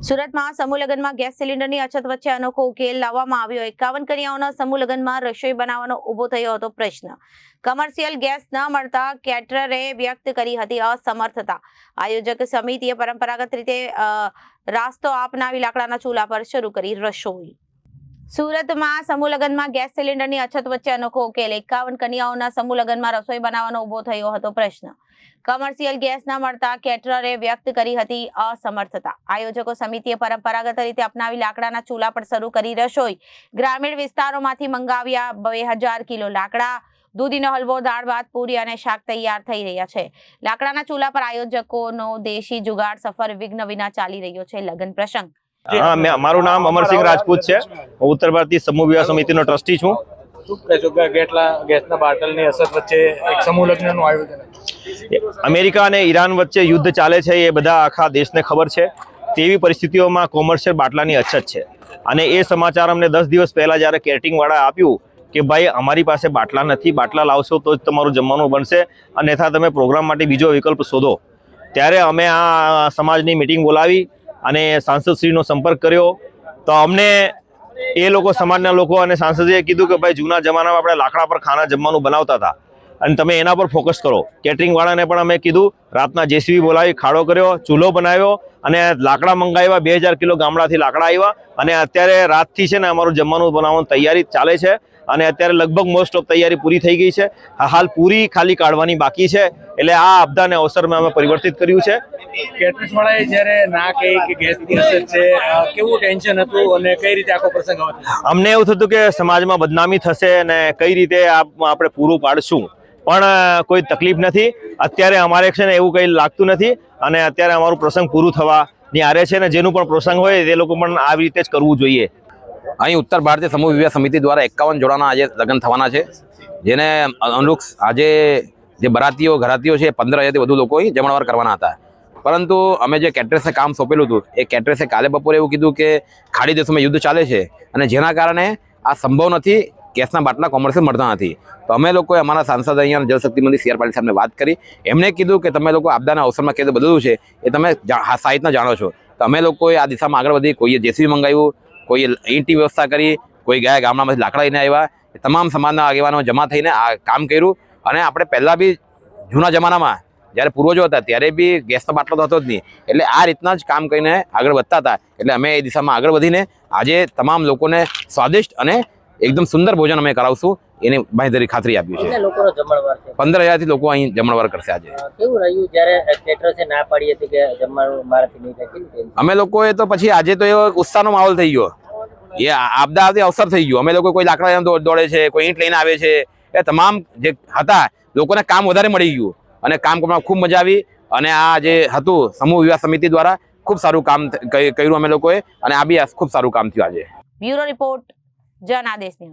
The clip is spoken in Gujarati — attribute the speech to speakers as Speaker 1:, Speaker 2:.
Speaker 1: સુરતમાં સમૂહ લગ્નમાં ગેસ સિલિન્ડરની અછત વચ્ચે અનોખો ઉકેલ લાવવામાં આવ્યો। 51 કન્યાઓના સમૂહ લગ્નમાં રસોઈ બનાવવાનો ઊભો થયો હતો પ્રશ્ન। કમર્શિયલ ગેસ ન મળતા કેટરરે વ્યક્ત કરી હતી અસમર્થતા। આયોજક સમિતિએ પરંપરાગત રીતે રાસ્તો અપનાવી લાકડાના ચૂલા પર શરૂ કરી રસોઈ। સુરતમાં સમૂહ લગ્નમાં ગેસ સિલિન્ડરની અછત વચ્ચે અનોખો ઉકેલ। 51 કન્યાઓના સમૂહ લગ્નમાં રસોઈ બનાવવાનો ઊભો થયો હતો પ્રશ્ન। કમર્શિયલ ગેસ ન મળતા કેટરરે વ્યક્ત કરી હતી અસમર્થતા। આયોજકો સમિતિએ પરંપરાગત રીતે અપનાવી લાકડાના ચૂલા પર શરૂ કરી રસોઈ। ગ્રામીણ વિસ્તારોમાંથી મંગાવ્યા 2000 કિલો લાકડા। દૂધીનો હલવો, દાળ ભાત, પૂરી અને શાક તૈયાર થઈ રહ્યા છે। લાકડાના ચૂલા પર આયોજકોનો દેશી જુગાડ સફર વિઘ્ન વિના ચાલી રહ્યો છે। લગ્ન પ્રસંગ।
Speaker 2: મારું નામ અમરસિંહ રાજપૂત છે। હું ઉત્તર ભારતીય સમૂહ વિવાહ સમિતિનો ટ્રસ્ટી છું।
Speaker 3: ગેસના બાટલની અસર વચ્ચે એક સમૂહ લગ્નનું આયોજન।
Speaker 2: અમેરિકા અને ઈરાન વચ્ચે યુદ્ધ ચાલે છે, એ બધા આખા દેશને ખબર છે। તેવી પરિસ્થિતિઓમાં કોમર્શિયલ બાટલાની અછત છે અને એ સમાચાર અમને 10 દિવસ પહેલા જ્યારે કેટરિંગ વાળા આપ્યું કે ભાઈ અમારી પાસે બાટલા નથી, બાટલા લાવશો તો જ તમારું જમવાનું બનશે, અન્યથા તમે પ્રોગ્રામ માટે બીજો વિકલ્પ શોધો। ત્યારે અમે આ સમાજની મિટિંગ બોલાવી અને સાંસદશ્રીનો સંપર્ક કર્યો તો અમને એ લોકો, સમાજના લોકો અને સાંસદે કીધું કે ભાઈ જૂના જમાનામાં આપણે લાકડા પર ખાના જમવાનું બનાવતા હતા અને તમે એના પર ફોકસ કરો। કેટરિંગ વાળાને પણ અમે કીધું, રાતના જેસીબી બોલાવી ખાડો કર્યો, ચૂલો બનાવ્યો અને લાકડા મંગાવ્યા। 2000 કિલો ગામડાથી લાકડા આવ્યા અને અત્યારે રાતથી છે ને અમારું જમવાનું બનાવવાની તૈયારી ચાલે છે અને અત્યારે લગભગ મોસ્ટ ઓફ તૈયારી પૂરી થઈ ગઈ છે। હાલ પૂરી ખાલી કાઢવાની બાકી છે। એટલે આ આપદાને અવસરમાં અમે પરિવર્તિત કર્યું છે।
Speaker 3: કેટરિંગ વાળાએ જ્યારે ના કહી કે ગેસની અછત છે, કેવું ટેન્શન હતું અને કઈ રીતે આખો પ્રસંગ હતો?
Speaker 2: અમને એવું થતું કે સમાજમાં બદનામી થશે અને કઈ રીતે આપણે પૂરું પાડશું, પણ કોઈ તકલીફ નથી। અત્યારે અમારે છે ને એવું કંઈ લાગતું નથી અને અત્યારે અમારું પ્રસંગ પૂરું થવાની આરે છે ને જેનું પણ પ્રસંગ હોય તે લોકો પણ આવી રીતે જ કરવું જોઈએ।
Speaker 4: અહીં ઉત્તર ભારતીય સમૂહ વિવાહ સમિતિ દ્વારા 51 જોડાના આજે લગ્ન થવાના છે, જેને અનુરૂપ આજે જે બરાતીઓ ઘરાતીઓ છે 15,000થી વધુ લોકો અહીં જમણવાર કરવાના હતા। પરંતુ અમે જે કેટરેસને કામ સોંપેલું હતું એ કેટરેસે કાલે બપોરે એવું કીધું કે ખાડી દેશોમાં યુદ્ધ ચાલે છે અને જેના કારણે આ સંભવ નથી, ગેસના બાટલા કોમર્શિયલ મળતા નથી। તો અમે લોકોએ અમારા સાંસદ અહીંયા જલશક્તિ મંત્રી સી આર પાટીલ સાહેબને વાત કરી। એમણે કીધું કે તમે લોકો આપદાના અવસરમાં કેવી રીતે બદલવું છે એ તમે સાહિત્યના જાણો છો। તો અમે લોકોએ આ દિશામાં આગળ વધી, કોઈએ જેસીબી મંગાવ્યું, કોઈએ ઈંટની વ્યવસ્થા કરી, કોઈ ગયા ગામડામાંથી લાકડા લઈને આવ્યા। તમામ સમાજના આગેવાનો જમા થઈને આ કામ કર્યું અને આપણે પહેલાં બી જૂના જમાનામાં જ્યારે પૂર્વજો હતા ત્યારે બી ગેસનો બાટલો તો હતો જ નહીં, એટલે આ રીતના જ કામ કરીને આગળ વધતા હતા। એટલે અમે એ દિશામાં આગળ વધીને આજે તમામ લોકોને સ્વાદિષ્ટ અને એકદમ સુંદર ભોજન અમે કરાવશું એની બાંહેધરી ખાતરી આપી છે। 15,000થી લોકો અહીં જમણવાર કરશે આજે।
Speaker 5: કેવું રહ્યું જ્યારે કેટરસે ના પાડી હતી કે જમવાનું મારાથી નહીં થાય?
Speaker 4: અમે લોકોએ તો પછી આજે તો એવો ઉત્સાહનો માહોલ થઈ ગયો, એ આપદા આવતી અવસર થઈ ગયો। અમે લોકો કોઈ લાકડા દોડે છે, કોઈ ઈંટ લઈને આવે છે, એ તમામ જે હતા લોકોને કામ વધારે મળી ગયું અને કામ કરવામાં ખૂબ મજા આવી। અને આ જે હતું સમૂહ વિવાહ સમિતિ દ્વારા ખૂબ સારું કામ કર્યું અમે લોકોએ અને આ બી ખૂબ સારું કામ થયું આજે।
Speaker 1: બ્યુરો રિપોર્ટ, જન આદેશ ન્યૂઝ।